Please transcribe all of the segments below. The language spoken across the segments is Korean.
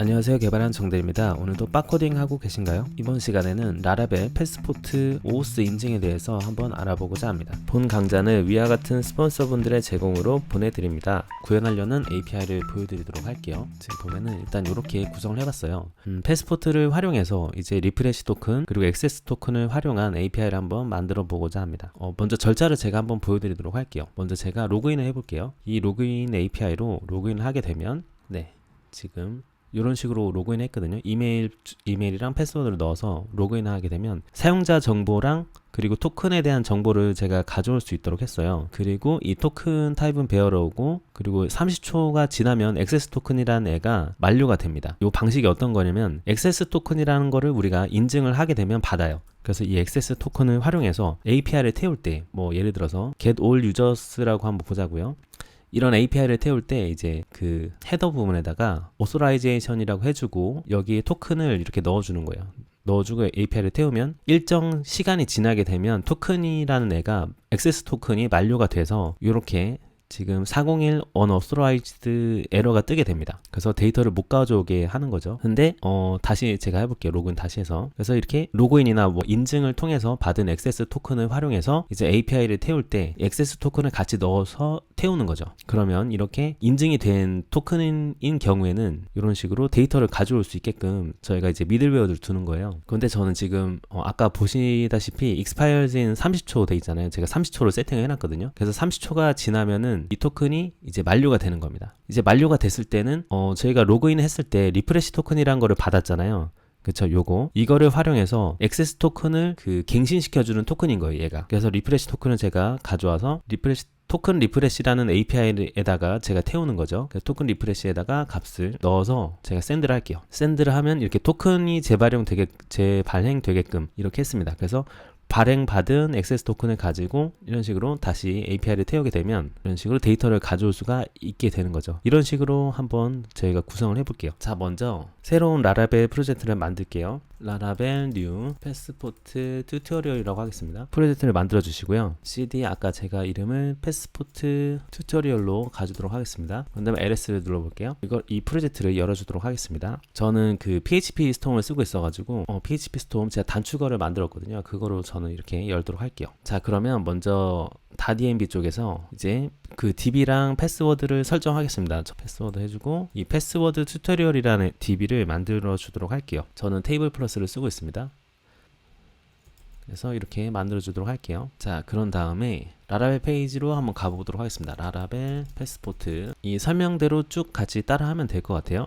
안녕하세요, 개발한 정대입니다. 오늘도 빡코딩 하고 계신가요? 이번 시간에는 라라벨 패스포트 오오스 인증에 대해서 한번 알아보고자 합니다. 본 강좌는 위와 같은 스폰서분들의 제공으로 보내드립니다. 구현하려는 API를 보여드리도록 할게요. 지금 보면은 일단 이렇게 구성을 해봤어요. 패스포트를 활용해서 이제 리프레시 토큰 그리고 액세스 토큰을 활용한 API를 한번 만들어 보고자 합니다. 먼저 절차를 제가 한번 보여드리도록 할게요. 먼저 제가 로그인을 해볼게요. 이 로그인 API로 로그인을 하게 되면 지금 이런 식으로 로그인 했거든요. 이메일이랑 패스워드를 넣어서 로그인 하게 되면 사용자 정보랑 그리고 토큰에 대한 정보를 제가 가져올 수 있도록 했어요. 그리고 이 토큰 타입은 베어러우고 그리고 30초가 지나면 액세스 토큰이라는 애가 만료가 됩니다. 이 방식이 어떤 거냐면 액세스 토큰이라는 거를 우리가 인증을 하게 되면 받아요. 그래서 이 액세스 토큰을 활용해서 API를 태울 때 뭐 예를 들어서 get all users라고 한번 보자고요. 이런 API를 태울 때 이제 그 헤더 부분에다가 authorization이라고 해주고 여기에 토큰을 이렇게 넣어주는 거예요. 넣어주고 API를 태우면 일정 시간이 지나게 되면 토큰이라는 애가 액세스 토큰이 만료가 돼서 이렇게 지금 401 unauthorized 에러가 뜨게 됩니다. 그래서 데이터를 못 가져오게 하는 거죠. 근데 다시 제가 해볼게요. 로그인 다시 해서. 그래서 이렇게 로그인이나 뭐 인증을 통해서 받은 액세스 토큰을 활용해서 이제 API를 태울 때 액세스 토큰을 같이 넣어서 태우는 거죠. 그러면 이렇게 인증이 된 토큰인 경우에는 이런 식으로 데이터를 가져올 수 있게끔 저희가 이제 미들웨어를 두는 거예요. 그런데 저는 지금 아까 보시다시피 expires in 30초 돼 있잖아요. 제가 30초로 세팅을 해놨거든요. 그래서 30초가 지나면은 이 토큰이 이제 만료가 되는 겁니다. 이제 만료가 됐을 때는 저희가 로그인 했을 때 리프레시 토큰이란 거를 받았잖아요. 그쵸, 이거를 활용해서 액세스 토큰을 갱신시켜주는 토큰인 거예요, 얘가. 그래서 리프레시 토큰을 제가 가져와서 토큰 리프레시라는 API에다가 제가 태우는 거죠. 그래서 토큰 리프레시에다가 값을 넣어서 제가 샌드를 할게요. 샌드를 하면 이렇게 토큰이 재발행되게끔 이렇게 했습니다. 그래서 발행받은 액세스 토큰을 가지고 이런 식으로 다시 API를 태우게 되면 이런 식으로 데이터를 가져올 수가 있게 되는 거죠. 이런 식으로 한번 저희가 구성을 해볼게요. 자, 먼저 새로운 라라벨 프로젝트를 만들게요. 라라벨 뉴 패스포트 튜토리얼이라고 하겠습니다. 프로젝트를 만들어 주시고요. cd 아까 제가 이름을 패스포트 튜토리얼로 가주도록 하겠습니다. 그 다음에 ls를 눌러볼게요. 이 프로젝트를 열어주도록 하겠습니다. 저는 PHP 스톰을 쓰고 있어가지고 PHP 스톰 제가 단축어를 만들었거든요. 그거로 저는 이렇게 열도록 할게요. 자, 그러면 먼저 DADMB 쪽에서 이제 DB랑 패스워드를 설정하겠습니다. 저 패스워드 해주고 이 패스워드 튜토리얼이라는 DB를 만들어 주도록 할게요. 저는 테이블 플러스를 쓰고 있습니다. 그래서 이렇게 만들어 주도록 할게요. 자, 그런 다음에 라라벨 페이지로 한번 가보도록 하겠습니다. 라라벨 패스포트 이 설명대로 쭉 같이 따라하면 될 것 같아요.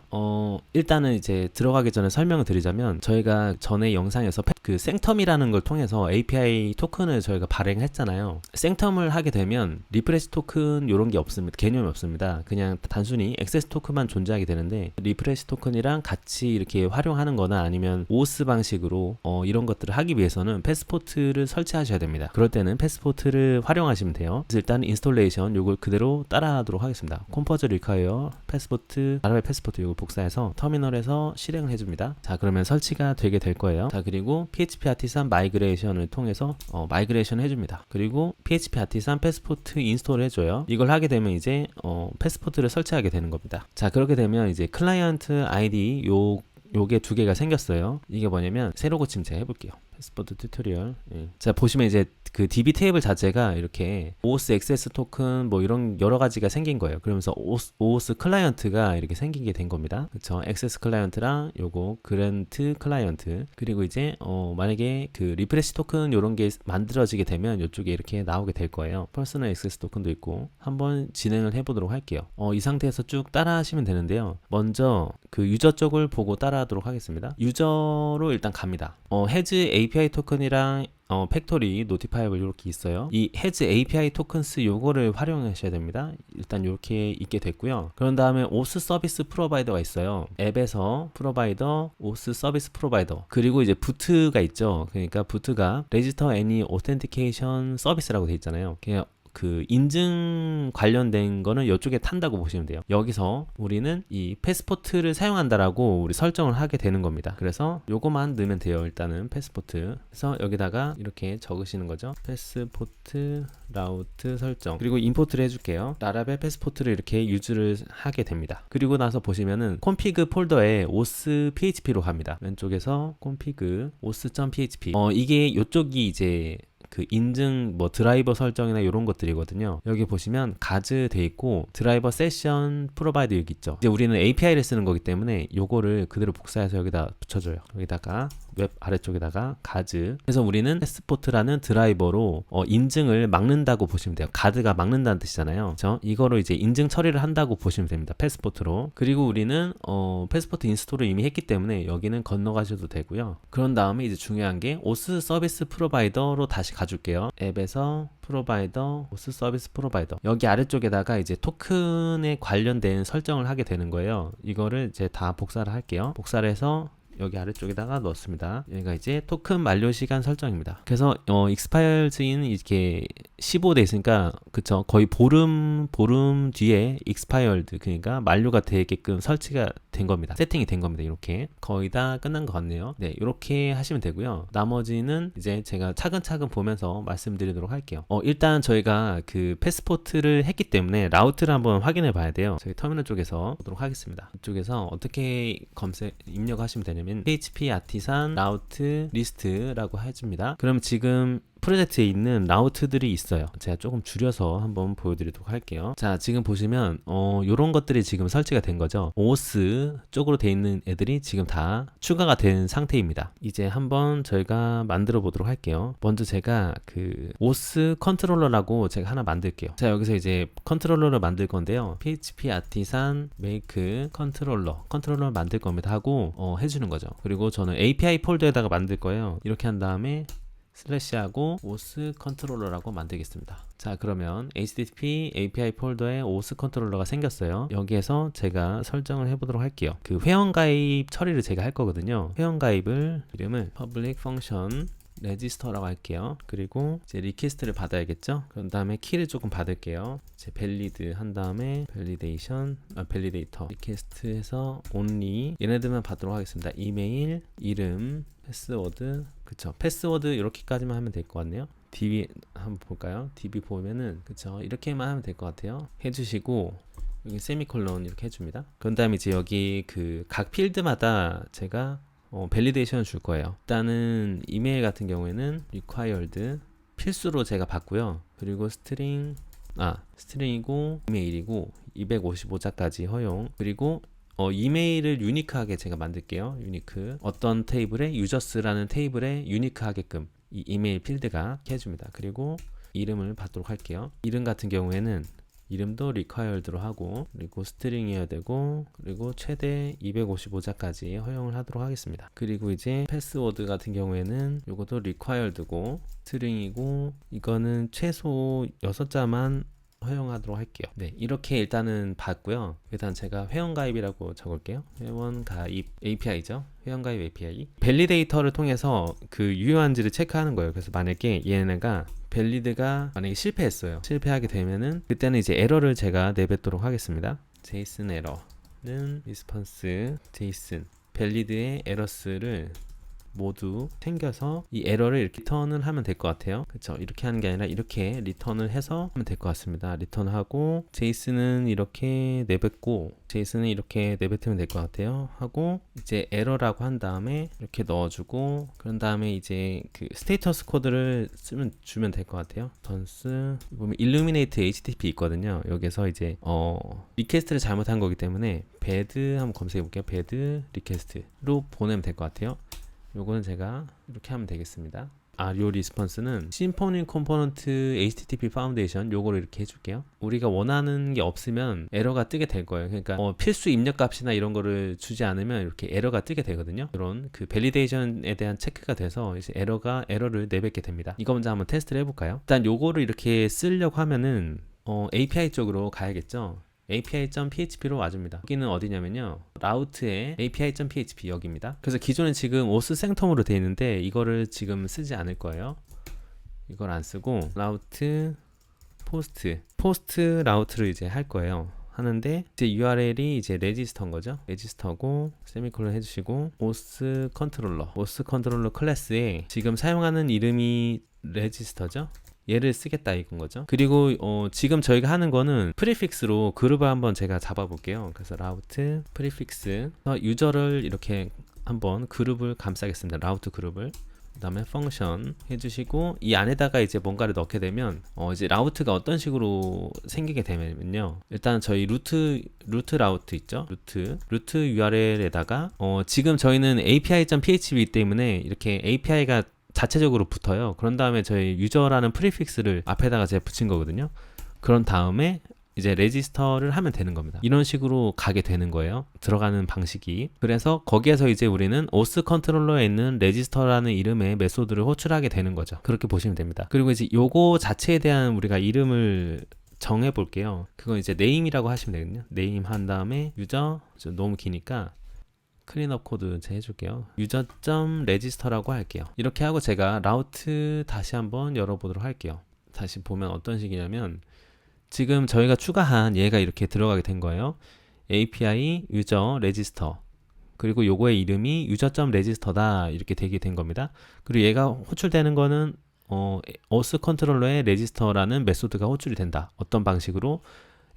일단은 이제 들어가기 전에 설명을 드리자면 저희가 전에 영상에서 생텀이라는 걸 통해서 API 토큰을 저희가 발행했잖아요. 생텀을 하게 되면 리프레시 토큰 이런 게 없습니다. 개념이 없습니다. 그냥 단순히 액세스 토큰만 존재하게 되는데 리프레시 토큰이랑 같이 이렇게 활용하는 거나 아니면 오오스 방식으로 이런 것들을 하기 위해서는 패스포트를 설치하셔야 됩니다. 그럴 때는 패스포트를 활용하시면 돼요. 그래서 일단 인스톨레이션 요걸 그대로 따라하도록 하겠습니다. 컴포저 리콰이어 패스포트 라라벨 패스포트 요걸 복사해서 터미널에서 실행을 해줍니다. 자, 그러면 설치가 되게 될 거예요. 자, 그리고 PHP 아티산 마이그레이션을 통해서 마이그레이션 해줍니다. 그리고 PHP 아티산 패스포트 인스톨을 해줘요. 이걸 하게 되면 이제 패스포트를 설치하게 되는 겁니다. 자, 그렇게 되면 이제 클라이언트 아이디 요게 두 개가 생겼어요. 이게 뭐냐면 새로 고침 제가 해볼게요. 패스포트 튜토리얼. 자, 보시면 이제 DB 테이블 자체가 이렇게 오오스 액세스 토큰 뭐 이런 여러 가지가 생긴 거예요. 그러면서 오오스 클라이언트가 이렇게 생기게 된 겁니다. 그쵸? 액세스 클라이언트랑 요거 그랜트 클라이언트 그리고 이제 만약에 리프레시 토큰 요런 게 만들어지게 되면 이쪽에 이렇게 나오게 될 거예요. 퍼스널 액세스 토큰도 있고 한번 진행을 해보도록 할게요. 이 상태에서 쭉 따라 하시면 되는데요. 먼저 유저 쪽을 보고 따라 하도록 하겠습니다. 유저로 일단 갑니다. 헤즈 API 토큰이랑 팩토리 노티파이블 이렇게 있어요. 이 헤즈 API 토큰스 요거를 활용하셔야 됩니다. 일단 이렇게 있게 됐고요. 그런 다음에 오스 서비스 프로바이더가 있어요. 앱에서 프로바이더, 오스 서비스 프로바이더 그리고 이제 부트가 있죠. 그러니까 부트가 Register Any Authentication Service라고 돼 있잖아요. 그냥 그 인증 관련된 거는 이쪽에 탄다고 보시면 돼요. 여기서 우리는 이 패스포트를 사용한다라고 우리 설정을 하게 되는 겁니다. 그래서 요거만 넣으면 돼요. 일단은 패스포트. 그래서 여기다가 이렇게 적으시는 거죠. 패스포트 라우트 설정. 그리고 임포트를 해줄게요. 라라벨 패스포트를 이렇게 유즈를 하게 됩니다. 그리고 나서 보시면은 콘피그 폴더에 os php로 갑니다. 왼쪽에서 콘피그 os.php. 이게 요쪽이 이제 그 인증 뭐 드라이버 설정이나 이런 것들이거든요. 여기 보시면 가즈 돼 있고 드라이버 세션 프로바이드 여기 있죠. 이제 우리는 API를 쓰는 거기 때문에 요거를 그대로 복사해서 여기다 붙여줘요. 여기다가 웹 아래쪽에다가 가즈. 그래서 우리는 패스포트라는 드라이버로 인증을 막는다고 보시면 돼요. 가드가 막는다는 뜻이잖아요. 그렇죠? 이거로 이제 인증 처리를 한다고 보시면 됩니다. 패스포트로. 그리고 우리는 패스포트 인스톨을 이미 했기 때문에 여기는 건너가셔도 되고요. 그런 다음에 이제 중요한 게 OS 서비스 프로바이더로 다시 가줄게요. 앱에서 프로바이더, OS 서비스 프로바이더. 여기 아래쪽에다가 이제 토큰에 관련된 설정을 하게 되는 거예요. 이거를 이제 다 복사를 할게요. 복사를 해서 여기 아래쪽에다가 넣었습니다. 여기가 이제 토큰 만료 시간 설정입니다. 그래서 expired는 이렇게 15돼 있으니까 그쵸, 거의 보름 뒤에 expired, 그러니까 만료가 되게끔 설치가 된 겁니다. 세팅이 된 겁니다. 이렇게 거의 다 끝난 것 같네요. 네, 이렇게 하시면 되고요. 나머지는 이제 제가 차근차근 보면서 말씀드리도록 할게요. 일단 저희가 그 패스포트를 했기 때문에 라우트를 한번 확인해 봐야 돼요. 저희 터미널 쪽에서 보도록 하겠습니다. 이쪽에서 어떻게 입력하시면 되냐면 PHP 아티산 라우트 리스트라고 해줍니다. 그럼 지금 프로젝트에 있는 라우트들이 있어요. 제가 조금 줄여서 한번 보여드리도록 할게요. 자, 지금 보시면 요런 것들이 지금 설치가 된 거죠. OS 쪽으로 돼 있는 애들이 지금 다 추가가 된 상태입니다. 이제 한번 저희가 만들어 보도록 할게요. 먼저 제가 그 OS 컨트롤러라고 제가 하나 만들게요. 자, 여기서 이제 컨트롤러를 만들 건데요. PHP 아티산 make 컨트롤러 만들 겁니다 하고 해주는 거죠. 그리고 저는 API 폴더에다가 만들 거예요. 이렇게 한 다음에 슬래시하고 OS 컨트롤러라고 만들겠습니다. 자, 그러면 HTTP API 폴더에 OS 컨트롤러가 생겼어요. 여기에서 제가 설정을 해보도록 할게요. 그 회원가입 처리를 제가 할 거거든요. 회원가입을 이름을 public function 레지스터라고 할게요. 그리고 이제 리퀘스트를 받아야겠죠. 그런 다음에 키를 조금 받을게요. 이제 밸리드 한 다음에 밸리데이터 리퀘스트에서 only 얘네들만 받도록 하겠습니다. 이메일, 이름, 패스워드, 그쵸, 패스워드 이렇게까지만 하면 될 것 같네요. DB 한번 볼까요? DB 보면은 그쵸, 이렇게만 하면 될 것 같아요. 해주시고 여기 세미콜론 이렇게 해줍니다. 그런 다음에 이제 여기 그 각 필드마다 제가 밸리데이션을 줄 거예요. 일단은 이메일 같은 경우에는 required 필수로 제가 받고요. 그리고 스트링이고 이메일이고 255자까지 허용. 그리고 이메일을 유니크하게 제가 만들게요. 유니크. 어떤 테이블에 유저스라는 테이블에 유니크하게끔 이 이메일 필드가 해줍니다. 그리고 이름을 받도록 할게요. 이름 같은 경우에는 이름도 required로 하고, 그리고 스트링이어야 되고, 그리고 최대 255자까지 허용을 하도록 하겠습니다. 그리고 이제 패스워드 같은 경우에는 이것도 required고 스트링이고, 이거는 최소 6자만 허용하도록 할게요. 네, 이렇게 일단은 받고요. 일단 제가 회원가입이라고 적을게요. 회원가입 API죠. 회원가입 API. 밸리데이터를 통해서 그 유효한지를 체크하는 거예요. 그래서 만약에 얘네가 밸리드가 만약에 실패했어요. 실패하게 되면은 그때는 이제 에러를 제가 내뱉도록 하겠습니다. JSON 에러는 리스폰스 JSON 밸리드의 에러스를 모두 챙겨서 이 에러를 이렇게 리턴을 하면 될 것 같아요. 그렇죠? 이렇게 하는 게 아니라 이렇게 리턴을 해서 하면 될 것 같습니다. 리턴하고 제이슨은 이렇게 내뱉고 제이슨은 이렇게 내뱉으면 될 것 같아요. 하고 이제 에러라고 한 다음에 이렇게 넣어주고, 그런 다음에 이제 그 스테이터스 코드를 주면 될 것 같아요. 던스 보면 illuminate HTTP 있거든요. 여기서 이제 리퀘스트를 잘못한 거기 때문에 bad 한번 검색해 볼게요. bad 리퀘스트로 보내면 될 것 같아요. 요거는 제가 이렇게 하면 되겠습니다. 요 리스폰스는 심포니 컴포넌트 HTTP 파운데이션 요거를 이렇게 해줄게요. 우리가 원하는 게 없으면 에러가 뜨게 될 거예요. 그러니까 필수 입력 값이나 이런 거를 주지 않으면 이렇게 에러가 뜨게 되거든요. 이런 그 밸리데이션에 대한 체크가 돼서 이제 에러를 내뱉게 됩니다. 이거 먼저 한번 테스트를 해볼까요? 일단 요거를 이렇게 쓰려고 하면은 API 쪽으로 가야겠죠. api.php로 와줍니다. 여기는 어디냐면요, 라우트에 api.php 여기입니다. 그래서 기존에 지금 OS 생텀으로 되어 있는데 이거를 지금 쓰지 않을 거예요. 이걸 안 쓰고 라우트 포스트 라우트를 이제 할 거예요. 하는데 이제 URL이 이제 레지스터인 거죠. 레지스터고 세미콜론 해주시고 OS 컨트롤러 클래스에 지금 사용하는 이름이 레지스터죠. 얘를 쓰겠다 이건 거죠. 그리고 지금 저희가 하는 거는 프리픽스로 그룹을 한번 제가 잡아볼게요. 그래서 라우트 프리픽스 유저를 이렇게 한번 그룹을 감싸겠습니다. 라우트 그룹을. 그 다음에 펑션 해주시고 이 안에다가 이제 뭔가를 넣게 되면 이제 라우트가 어떤 식으로 생기게 되면요, 일단 저희 루트 라우트 있죠. 루트 URL에다가 지금 저희는 API.php 때문에 이렇게 API가 자체적으로 붙어요. 그런 다음에 저희 유저라는 프리픽스를 앞에다가 제가 붙인 거거든요. 그런 다음에 이제 레지스터를 하면 되는 겁니다. 이런 식으로 가게 되는 거예요. 들어가는 방식이. 그래서 거기에서 이제 우리는 OS 컨트롤러에 있는 레지스터라는 이름의 메소드를 호출하게 되는 거죠. 그렇게 보시면 됩니다. 그리고 이제 요거 자체에 대한 우리가 이름을 정해 볼게요. 그건 이제 네임이라고 하시면 되거든요. 네임 한 다음에 유저, 너무 기니까 클린업 코드 제가 해줄게요. 유저.register라고 할게요. 이렇게 하고 제가 라우트 다시 한번 열어보도록 할게요. 다시 보면 어떤 식이냐면 지금 저희가 추가한 얘가 이렇게 들어가게 된 거예요. API 유저 레지스터, 그리고 요거의 이름이 user.register다 이렇게 되게 된 겁니다. 그리고 얘가 호출되는 거는 OS 컨트롤러의 레지스터라는 메소드가 호출이 된다. 어떤 방식으로?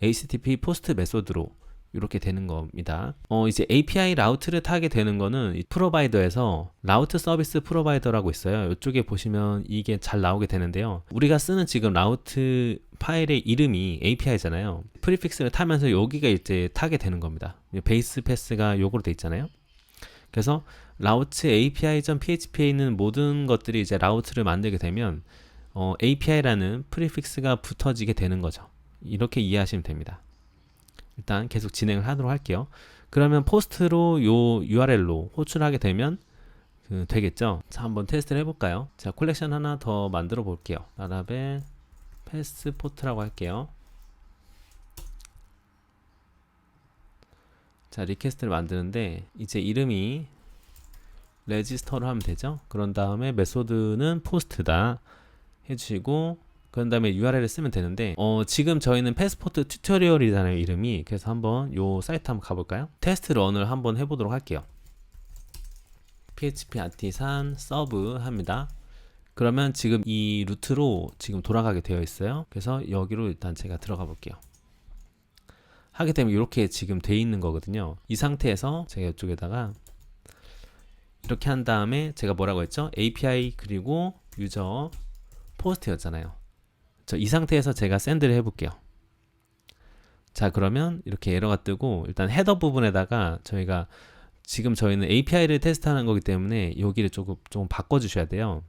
HTTP 포스트 메소드로 이렇게 되는 겁니다. 이제 API 라우트를 타게 되는 거는 이 프로바이더에서 라우트 서비스 프로바이더라고 있어요. 이쪽에 보시면 이게 잘 나오게 되는데요. 우리가 쓰는 지금 라우트 파일의 이름이 API잖아요. 프리픽스를 타면서 여기가 이제 타게 되는 겁니다. 베이스 패스가 요거로 돼 있잖아요. 그래서 라우트 API.php에 있는 모든 것들이 이제 라우트를 만들게 되면 API라는 프리픽스가 붙어지게 되는 거죠. 이렇게 이해하시면 됩니다. 일단 계속 진행을 하도록 할게요. 그러면 포스트로 요 URL로 호출하게 되면 되겠죠. 자, 한번 테스트를 해볼까요? 자, 콜렉션 하나 더 만들어 볼게요. 라라벨 패스포트라고 할게요. 자, 리퀘스트를 만드는데 이제 이름이 레지스터로 하면 되죠. 그런 다음에 메소드는 포스트다 해주시고, 그런 다음에 URL을 쓰면 되는데 지금 저희는 패스포트 튜토리얼이잖아요, 이름이. 그래서 한번 요 사이트 한번 가볼까요? 테스트 런을 한번 해보도록 할게요. PHP 아티산 서브 합니다. 그러면 지금 이 루트로 지금 돌아가게 되어 있어요. 그래서 여기로 일단 제가 들어가 볼게요. 하게 되면 이렇게 지금 돼 있는 거거든요. 이 상태에서 제가 이쪽에다가 이렇게 한 다음에 제가 뭐라고 했죠? API 그리고 유저 포스트였잖아요. 이 상태에서 제가 샌드를 해볼게요. 자, 그러면 이렇게 에러가 뜨고, 일단 헤더 부분에다가 저희가 지금 저희는 API를 테스트하는 거기 때문에 여기를 조금 바꿔주셔야 돼요.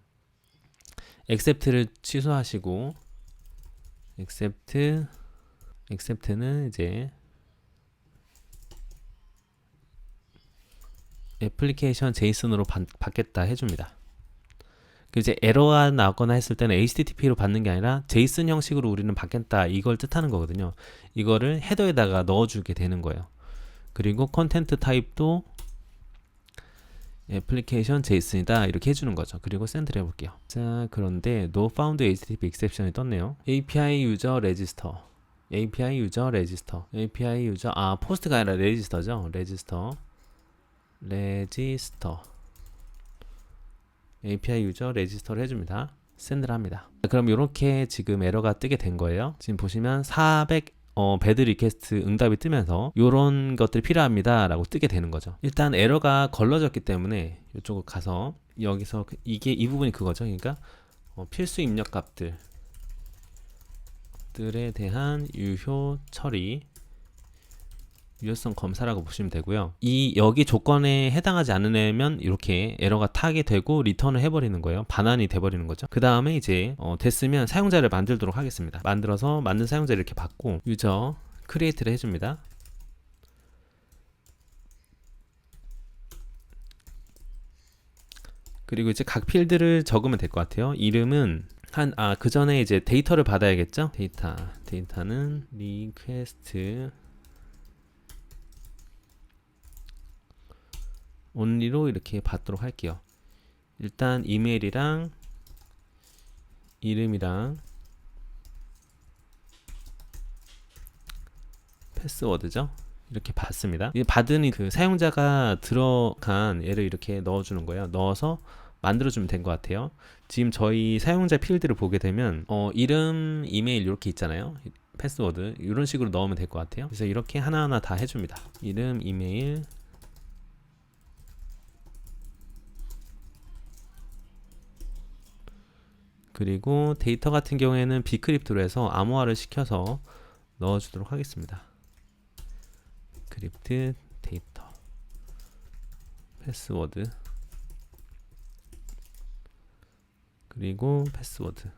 accept를 취소하시고, accept는 이제 애플리케이션 제이슨으로 받겠다 해줍니다. 이제 에러가 나거나 했을 때는 HTTP로 받는 게 아니라 제이슨 형식으로 우리는 받겠다 이걸 뜻하는 거거든요. 이거를 헤더에다가 넣어주게 되는 거예요. 그리고 컨텐트 타입도 애플리케이션 제이슨이다 이렇게 해주는 거죠. 그리고 샌드를 해볼게요. 자, 그런데 no found HTTP exception이 떴네요. API 유저 레지스터, API 유저 레지스터, API 유저 포스트가 아니라 레지스터죠. 레지스터 API 유저 레지스터를 해줍니다. 샌드를 합니다. 그럼 이렇게 지금 에러가 뜨게 된 거예요. 지금 보시면 400 배드 리퀘스트 응답이 뜨면서 이런 것들이 필요합니다 라고 뜨게 되는 거죠. 일단 에러가 걸러졌기 때문에 이쪽으로 가서 여기서 이 부분이 그거죠. 그러니까 필수 입력 값들에 대한 유효 처리, 유효성 검사라고 보시면 되고요. 여기 조건에 해당하지 않으면 이렇게 에러가 타게 되고 리턴을 해버리는 거예요. 반환이 돼버리는 거죠. 그 다음에 이제 됐으면 사용자를 만들도록 하겠습니다. 만들어서 만든 사용자를 이렇게 받고 유저 크리에이트를 해줍니다. 그리고 이제 각 필드를 적으면 될 것 같아요. 이름은 그 전에 이제 데이터를 받아야겠죠. 데이터는 리퀘스트 only로 이렇게 받도록 할게요. 일단 이메일이랑 이름이랑 패스워드죠. 이렇게 받습니다. 이 받은 그 사용자가 들어간 얘를 이렇게 넣어주는 거예요. 넣어서 만들어주면 된 것 같아요. 지금 저희 사용자 필드를 보게 되면 이름, 이메일 이렇게 있잖아요. 패스워드 이런 식으로 넣으면 될 것 같아요. 그래서 이렇게 하나하나 다 해줍니다. 이름, 이메일, 그리고 데이터 같은 경우에는 비크립트로 해서 암호화를 시켜서 넣어주도록 하겠습니다. 크립트 데이터 패스워드, 그리고 패스워드,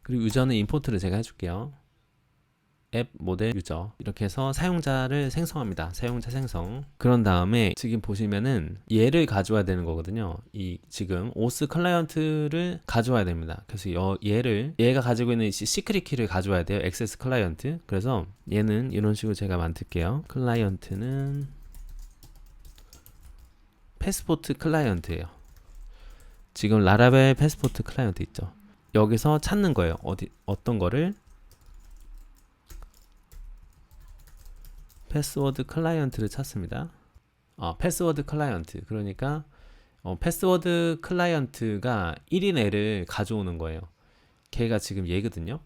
그리고 유저는 임포트를 제가 해줄게요. 앱 모델 유저, 이렇게 해서 사용자를 생성합니다. 사용자 생성. 그런 다음에 지금 보시면은 얘를 가져와야 되는 거거든요. 이 지금 오스 클라이언트를 가져와야 됩니다. 그래서 얘가 가지고 있는 시크릿 키를 가져와야 돼요. 액세스 클라이언트. 그래서 얘는 이런 식으로 제가 만들게요. 클라이언트는 패스포트 클라이언트예요. 지금 라라벨 패스포트 클라이언트 있죠. 여기서 찾는 거예요. 어떤 거를? 패스워드 클라이언트를 찾습니다. 패스워드 클라이언트. 그러니까 패스워드 클라이언트가 1인 애를 가져오는 거예요. 걔가 지금 얘거든요.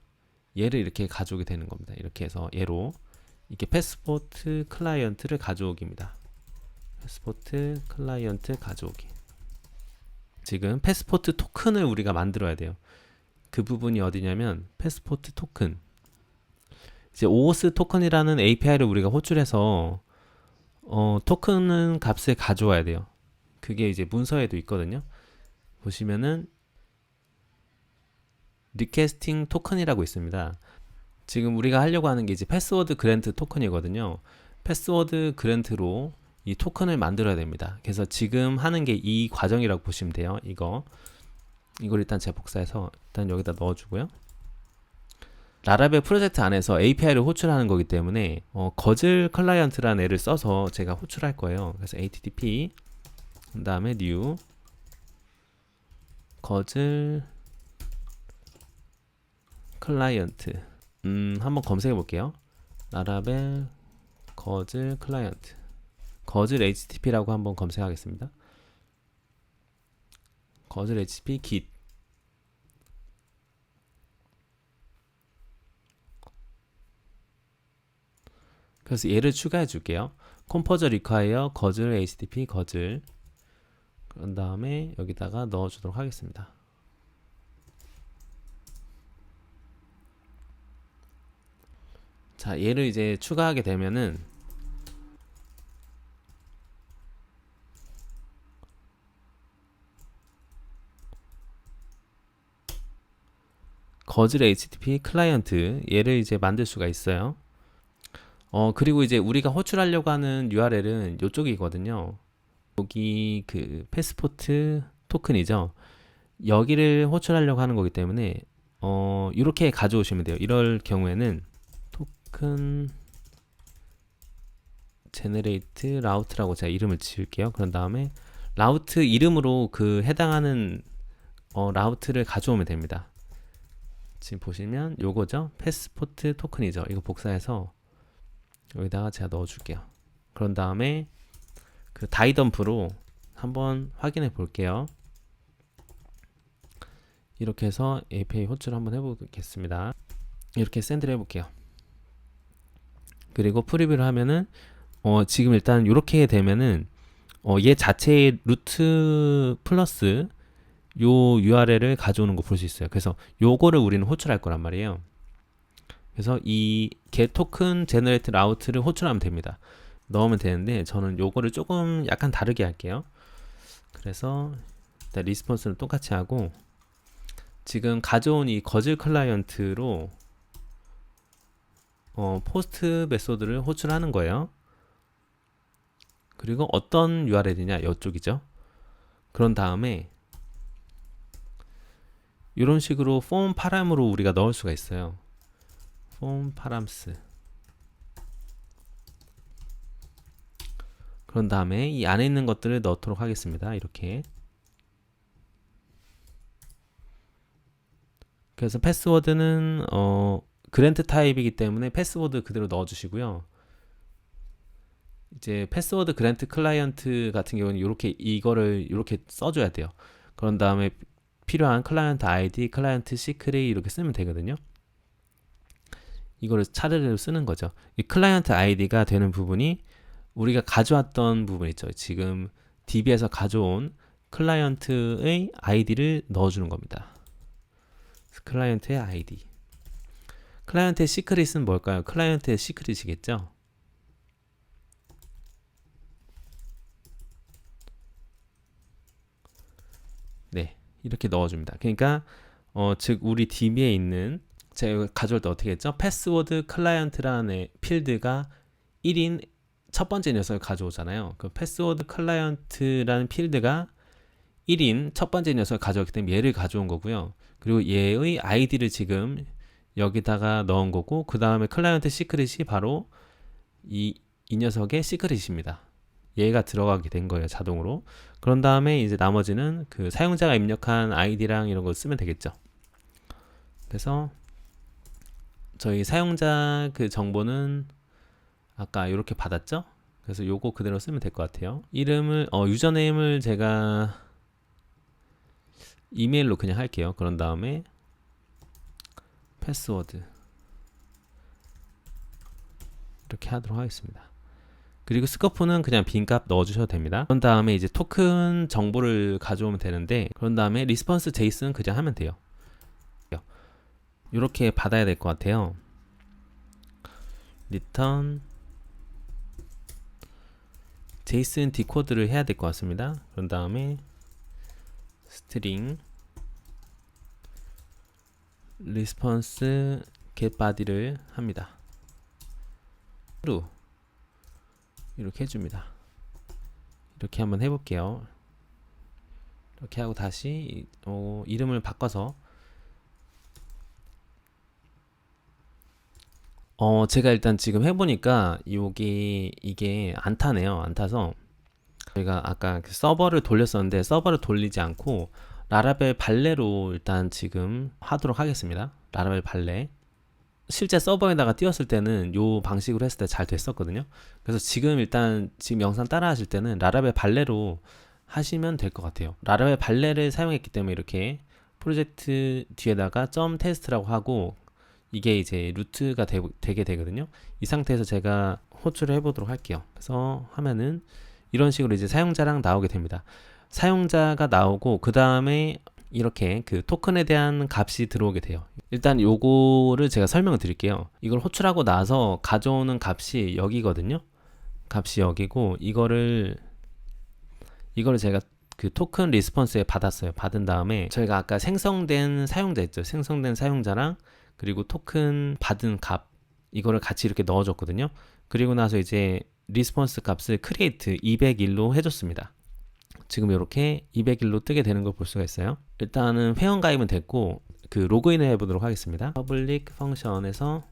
얘를 이렇게 가져오게 되는 겁니다. 이렇게 해서 얘로 이렇게 패스포트 클라이언트를 가져오기입니다. 패스포트 클라이언트 가져오기. 지금 패스포트 토큰을 우리가 만들어야 돼요. 그 부분이 어디냐면 패스포트 토큰. 이제 OAuth 토큰이라는 API를 우리가 호출해서 토큰은 값을 가져와야 돼요. 그게 이제 문서에도 있거든요. 보시면은 리퀘스팅 토큰이라고 있습니다. 지금 우리가 하려고 하는 게 이제 패스워드 그랜트 토큰이거든요. 패스워드 그랜트로 이 토큰을 만들어야 됩니다. 그래서 지금 하는 게 이 과정이라고 보시면 돼요. 이걸 일단 재복사해서 일단 여기다 넣어주고요. 라라벨 프로젝트 안에서 API를 호출하는 거기 때문에 거즐 클라이언트라는 애를 써서 제가 호출할 거예요. 그래서 HTTP 그 다음에 new 거즐 클라이언트 한번 검색해 볼게요. 라라벨 거즐 클라이언트, 거즐 HTTP라고 한번 검색하겠습니다. 거즐 HTTP git. 그래서 얘를 추가해 줄게요. 컴포저 require 거즐 HTTP 거즐. 그런 다음에 여기다가 넣어 주도록 하겠습니다. 자, 얘를 이제 추가하게 되면은 거즐 HTTP 클라이언트 얘를 이제 만들 수가 있어요. 그리고 이제 우리가 호출하려고 하는 URL은 이쪽이거든요. 여기 그 패스포트 토큰이죠. 여기를 호출하려고 하는 거기 때문에 이렇게 가져오시면 돼요. 이럴 경우에는 토큰 제너레이트 라우트라고 제가 이름을 지을게요. 그런 다음에 라우트 이름으로 그 해당하는 라우트를 가져오면 됩니다. 지금 보시면 요거죠. 패스포트 토큰이죠. 이거 복사해서 여기다가 제가 넣어줄게요. 그런 다음에 그 다이덤프로 한번 확인해 볼게요. 이렇게 해서 API 호출 한번 해보겠습니다. 이렇게 샌드를 해볼게요. 그리고 프리뷰를 하면은 지금 일단 이렇게 되면은 얘 자체의 루트 플러스 요 URL을 가져오는 거 볼 수 있어요. 그래서 요거를 우리는 호출할 거란 말이에요. 그래서 이 get token generate route를 호출하면 됩니다. 넣으면 되는데 저는 요거를 조금 약간 다르게 할게요. 그래서 일단 리스폰스는 똑같이 하고 지금 가져온 이 거즐 클라이언트로 포스트 메소드를 호출하는 거예요. 그리고 어떤 URL이냐 이쪽이죠. 그런 다음에 이런 식으로 폼 파람으로 우리가 넣을 수가 있어요. 폼 파람스. 그런 다음에 이 안에 있는 것들을 넣도록 하겠습니다. 이렇게. 그래서 패스워드는 그랜트 타입이기 때문에 패스워드 그대로 넣어주시고요. 이제 패스워드 그랜트 클라이언트 같은 경우는 이거를 이렇게 써줘야 돼요. 그런 다음에 필요한 클라이언트 아이디, 클라이언트 시크릿 이렇게 쓰면 되거든요. 이거를 차례로 쓰는 거죠. 이 클라이언트 아이디가 되는 부분이 우리가 가져왔던 부분 있죠. 지금 DB에서 가져온 클라이언트의 아이디를 넣어주는 겁니다. 클라이언트의 아이디. 클라이언트의 시크릿은 뭘까요? 클라이언트의 시크릿이겠죠. 네, 이렇게 넣어줍니다. 그러니까 즉 우리 DB에 있는 제가 가져올 때 어떻게 했죠? 패스워드 클라이언트라는 필드가 1인 첫 번째 녀석을 가져오잖아요. 그 패스워드 클라이언트라는 필드가 1인 첫 번째 녀석을 가져왔기 때문에 얘를 가져온 거고요. 그리고 얘의 아이디를 지금 여기다가 넣은 거고, 그 다음에 클라이언트 시크릿이 바로 이 녀석의 시크릿입니다. 얘가 들어가게 된 거예요, 자동으로. 그런 다음에 이제 나머지는 그 사용자가 입력한 아이디랑 이런 거 쓰면 되겠죠. 그래서 저희 사용자 그 정보는 아까 이렇게 받았죠? 그래서 요거 그대로 쓰면 될 것 같아요. 이름을 유저네임을 제가 이메일로 그냥 할게요. 그런 다음에 패스워드 이렇게 하도록 하겠습니다. 그리고 스코프는 그냥 빈값 넣어주셔도 됩니다. 그런 다음에 이제 토큰 정보를 가져오면 되는데, 그런 다음에 리스폰스 제이슨 그냥 하면 돼요. 이렇게 받아야 될 것 같아요. 리턴 제이슨 디코드를 해야 될 것 같습니다. 그런 다음에 스트링 리스폰스 getBody를 합니다. 이렇게 해줍니다. 이렇게 한번 해볼게요. 이렇게 하고 다시 이름을 바꿔서 제가 일단 지금 해보니까 이게 안 타네요. 안 타서 저희가 아까 그 서버를 돌렸었는데 서버를 돌리지 않고 라라벨 발레로 일단 지금 하도록 하겠습니다. 라라벨 발레. 실제 서버에다가 띄웠을 때는 요 방식으로 했을 때 잘 됐었거든요. 그래서 지금 영상 따라 하실 때는 라라벨 발레로 하시면 될 것 같아요. 라라벨 발레를 사용했기 때문에 이렇게 프로젝트 뒤에다가 점 테스트라고 하고 이게 이제 루트가 되게 되거든요. 이 상태에서 제가 호출을 해보도록 할게요. 그래서 하면은 이런 식으로 이제 사용자랑 나오게 됩니다. 사용자가 나오고 그 다음에 이렇게 그 토큰에 대한 값이 들어오게 돼요. 일단 요거를 제가 설명을 드릴게요. 이걸 호출하고 나서 가져오는 값이 여기거든요. 값이 여기고 이거를 제가 그 토큰 리스폰스에 받았어요. 받은 다음에 저희가 아까 생성된 사용자 있죠. 생성된 사용자랑 그리고 토큰 받은 값 이거를 같이 이렇게 넣어줬거든요. 그리고 나서 이제 리스폰스 값을 create 201로 해줬습니다. 지금 이렇게 201로 뜨게 되는 걸 볼 수가 있어요. 일단은 회원 가입은 됐고 그 로그인을 해보도록 하겠습니다. 퍼블릭 펑션에서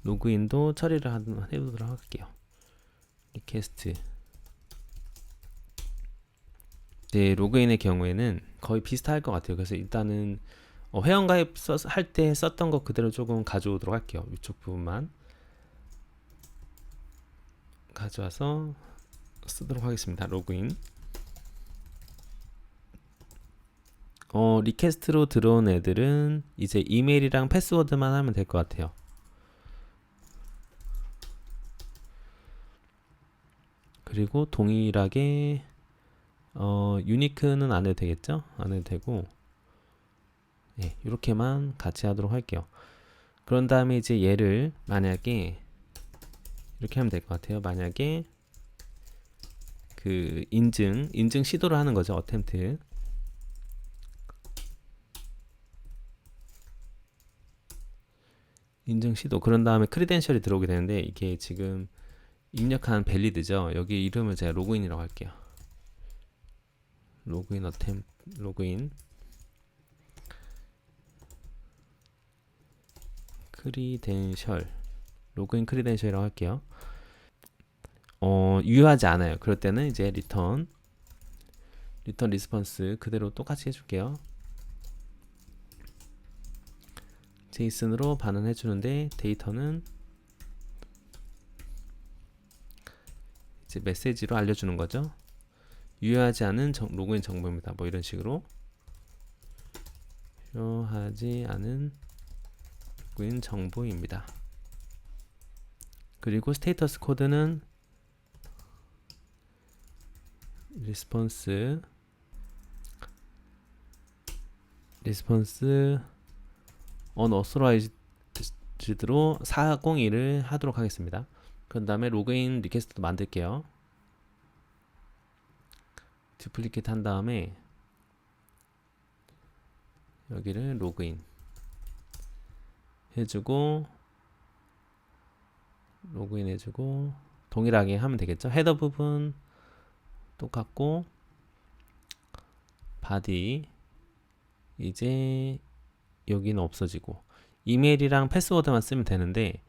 로그인도 처리를 해보도록 할게요. 리퀘스트 이제 로그인의 경우에는 거의 비슷할 것 같아요. 그래서 일단은 회원 가입 할 때 썼던 거 그대로 조금 가져오도록 할게요. 이쪽 부분만 가져와서 쓰도록 하겠습니다. 로그인. 리퀘스트로 들어온 애들은 이제 이메일이랑 패스워드만 하면 될 것 같아요. 그리고 동일하게 유니크는 안 해도 되겠죠? 안 해도 되고 네, 이렇게만 같이 하도록 할게요. 그런 다음에 이제 얘를 만약에 이렇게 하면 될 것 같아요. 만약에 그 인증 시도를 하는 거죠. attempt 인증 시도. 그런 다음에 크리덴셜이 들어오게 되는데 이게 지금 입력한 밸리드죠. 여기 이름을 제가 로그인이라고 할게요. 로그인 attempt 로그인 크리덴셜 로그인 크리덴셜이라고 할게요. 유효하지 않아요. 그럴 때는 이제 리턴 리스폰스 그대로 똑같이 해줄게요. 제이슨으로 반환해 주는데 데이터는 이제 메시지로 알려주는 거죠. 유효하지 않은 로그인 정보입니다. 뭐 이런 식으로 유효하지 않은 로그인 정보입니다. 그리고 스테이터스 코드는 리스폰스 unauthorized로 401을 하도록 하겠습니다. 그 다음에 로그인 리퀘스트도 만들게요. 듀플리케이트 한 다음에 여기를 로그인 해주고 동일하게 하면 되겠죠. 헤더 부분 똑같고 바디 이제 여기는 없어지고 이메일이랑 패스워드만 쓰면 되는데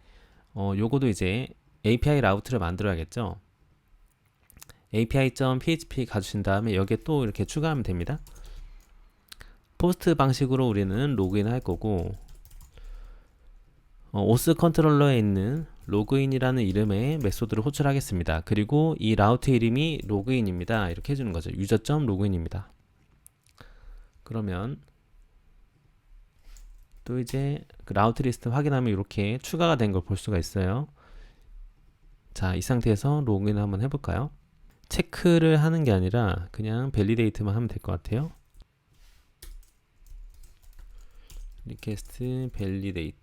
요거도 이제 API 라우트를 만들어야겠죠. api.php 가주신 다음에 여기에 또 이렇게 추가하면 됩니다. 포스트 방식으로 우리는 로그인 할 거고 오스 컨트롤러에 있는 로그인이라는 이름의 메소드를 호출하겠습니다. 그리고 이 라우트 이름이 로그인입니다. 이렇게 해주는 거죠. user.login입니다. 그러면 또 이제 그 라우트 리스트 확인하면 이렇게 추가가 된 걸 볼 수가 있어요. 자, 이 상태에서 로그인 한번 해볼까요? 체크를 하는 게 아니라 그냥 밸리데이트만 하면 될 것 같아요. 리퀘스트 밸리데이트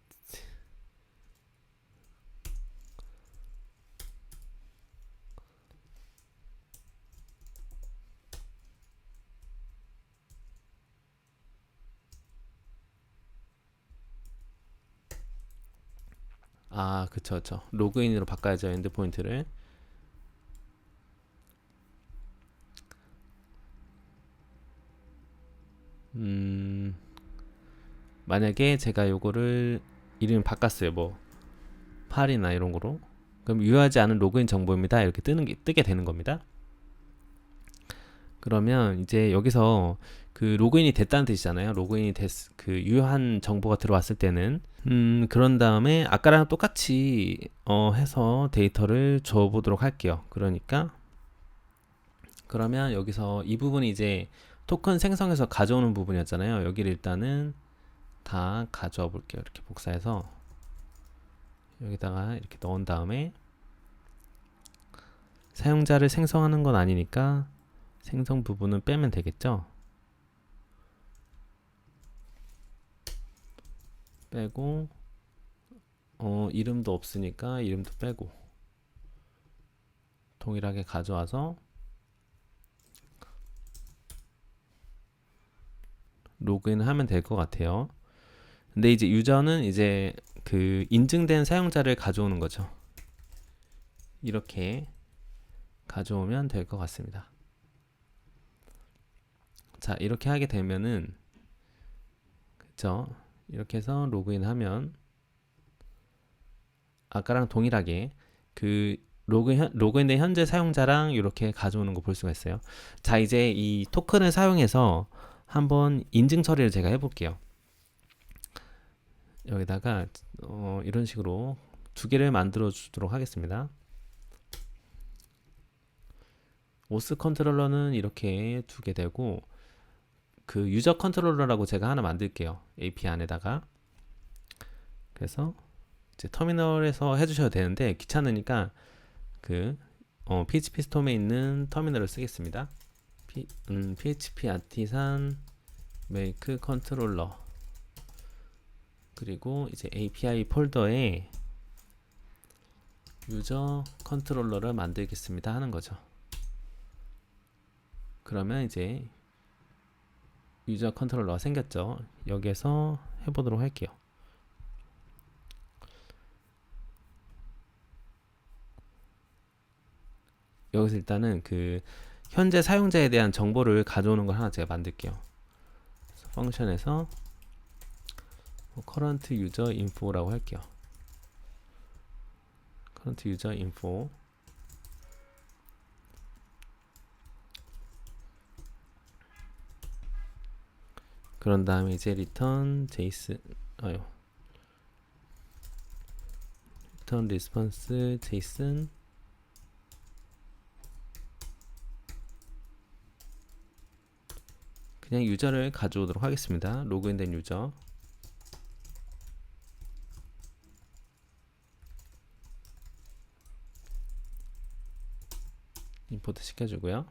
그쵸. 로그인으로 바꿔야죠. 엔드포인트를. 만약에 제가 요거를 이름 바꿨어요. 뭐 팔이나 이런 거로. 그럼 유효하지 않은 로그인 정보입니다. 이렇게 뜨게 되는 겁니다. 그러면 이제 여기서 그 로그인이 됐다는 뜻이잖아요. 그 유효한 정보가 들어왔을 때는 그런 다음에 아까랑 똑같이 해서 데이터를 줘보도록 할게요. 그러면 여기서 이 부분이 이제 토큰 생성해서 가져오는 부분이었잖아요. 여기를 일단은 다 가져와 볼게요. 이렇게 복사해서 여기다가 이렇게 넣은 다음에 사용자를 생성하는 건 아니니까 생성 부분은 빼면 되겠죠. 빼고 이름도 없으니까 이름도 빼고 동일하게 가져와서 로그인을 하면 될 것 같아요. 근데 이제 유저는 이제 그 인증된 사용자를 가져오는 거죠. 이렇게 가져오면 될 것 같습니다. 자, 이렇게 하게 되면은 그쵸? 이렇게 해서 로그인하면 아까랑 동일하게 그 로그인된 현재 사용자랑 이렇게 가져오는 거 볼 수가 있어요. 자, 이제 이 토큰을 사용해서 한번 인증 처리를 제가 해볼게요. 여기다가 이런 식으로 두 개를 만들어 주도록 하겠습니다. 오스 컨트롤러는 이렇게 두 개 되고 그 유저 컨트롤러라고 제가 하나 만들게요. API 안에다가. 그래서 이제 터미널에서 해주셔도 되는데 귀찮으니까 그 PHP 스톰에 있는 터미널을 쓰겠습니다. PHP 아티산 make 컨트롤러 그리고 이제 API 폴더에 유저 컨트롤러를 만들겠습니다 하는 거죠. 그러면 이제 유저 컨트롤러가 생겼죠. 여기에서 해보도록 할게요. 여기서 일단은 그 현재 사용자에 대한 정보를 가져오는 걸 하나 제가 만들게요. 펑션에서 current user info라고 할게요. current user info 그런 다음에 이제 return json return response json 그냥 유저를 가져오도록 하겠습니다. 로그인된 유저. 임포트 시켜주고요.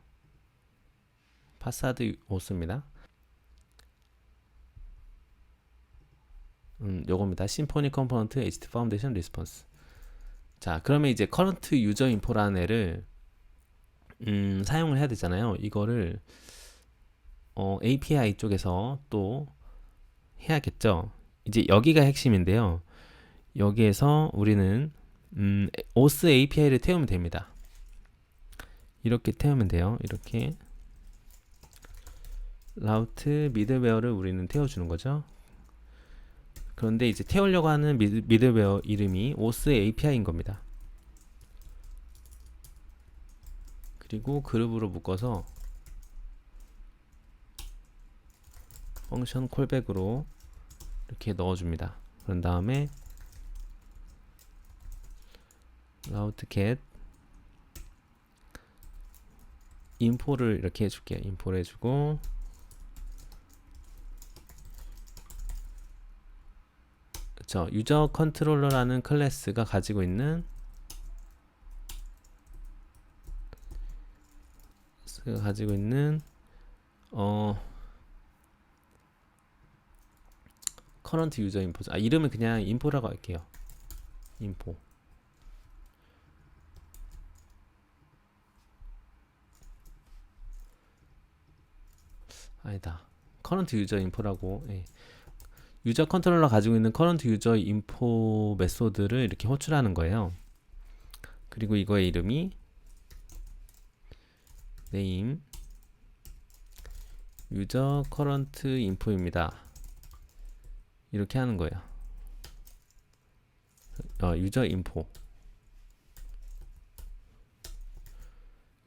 파사드 오스입니다. 요겁니다. 심포니 컴포넌트 HT 파운데이션 리스폰스. 자, 그러면 이제 커런트 유저 인포라는 애를 사용을 해야 되잖아요. 이거를 API 쪽에서 또 해야겠죠. 이제 여기가 핵심인데요. 여기에서 우리는 OS API를 태우면 됩니다. 이렇게 태우면 돼요. 이렇게 라우트 미들웨어를 우리는 태워주는 거죠. 그런데 이제 태우려고 하는 미들웨어 이름이 OS API인 겁니다. 그리고 그룹으로 묶어서 펑션 콜백으로 이렇게 넣어줍니다. 그런 다음에 라우트 get 인포를 이렇게 해줄게요. 인포를 해주고 그쵸. 유저 컨트롤러라는 클래스가 가지고 있는 커런트 유저 인포. 이름은 그냥 인포라고 할게요. 인포. 아니다. 커런트 유저 인포라고. 예. 유저 컨트롤러 가지고 있는 커런트 유저 인포 메소드를 이렇게 호출하는 거예요. 그리고 이거의 이름이 name 유저 커런트 인포입니다. 이렇게 하는 거예요. 유저 인포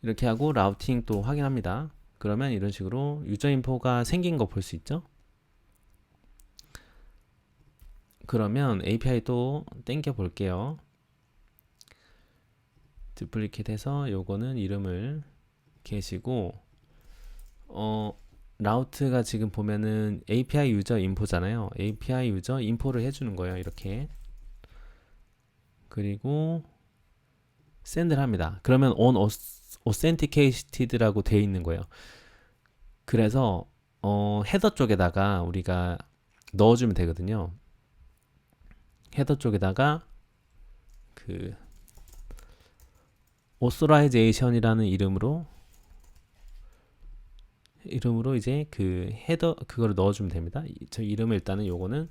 이렇게 하고 라우팅 또 확인합니다. 그러면 이런 식으로 유저 인포가 생긴 거 볼 수 있죠? 그러면 API 또 땡겨 볼게요. 두플리케이트 해서 요거는 이름을 계시고 라우트가 지금 보면은 API 유저 인포잖아요. API 유저 인포를 해주는 거예요. 이렇게. 그리고 샌드를 합니다. 그러면 on authenticated라고 되어 있는 거예요. 그래서 헤더 쪽에다가 우리가 넣어주면 되거든요. 헤더 쪽에다가 그 authorization이라는 이름으로 이제 그 헤더 그거를 넣어주면 됩니다. 저 이름을 일단은 요거는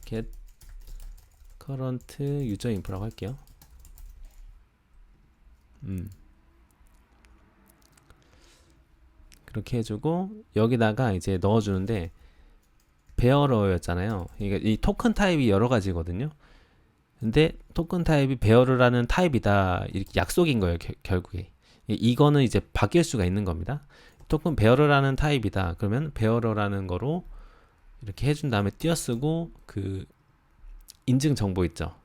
get current user info라고 할게요. 그렇게 해주고 여기다가 이제 넣어주는데 베어러였잖아요. 그러니까 이 토큰 타입이 여러 가지거든요. 근데 토큰 타입이 베어러라는 타입이다 이렇게 약속인 거예요. 결국에 이거는 이제 바뀔 수가 있는 겁니다. 토큰 베어러라는 타입이다. 그러면 베어러라는 거로 이렇게 해준 다음에 띄어쓰고 그 인증 정보 있죠.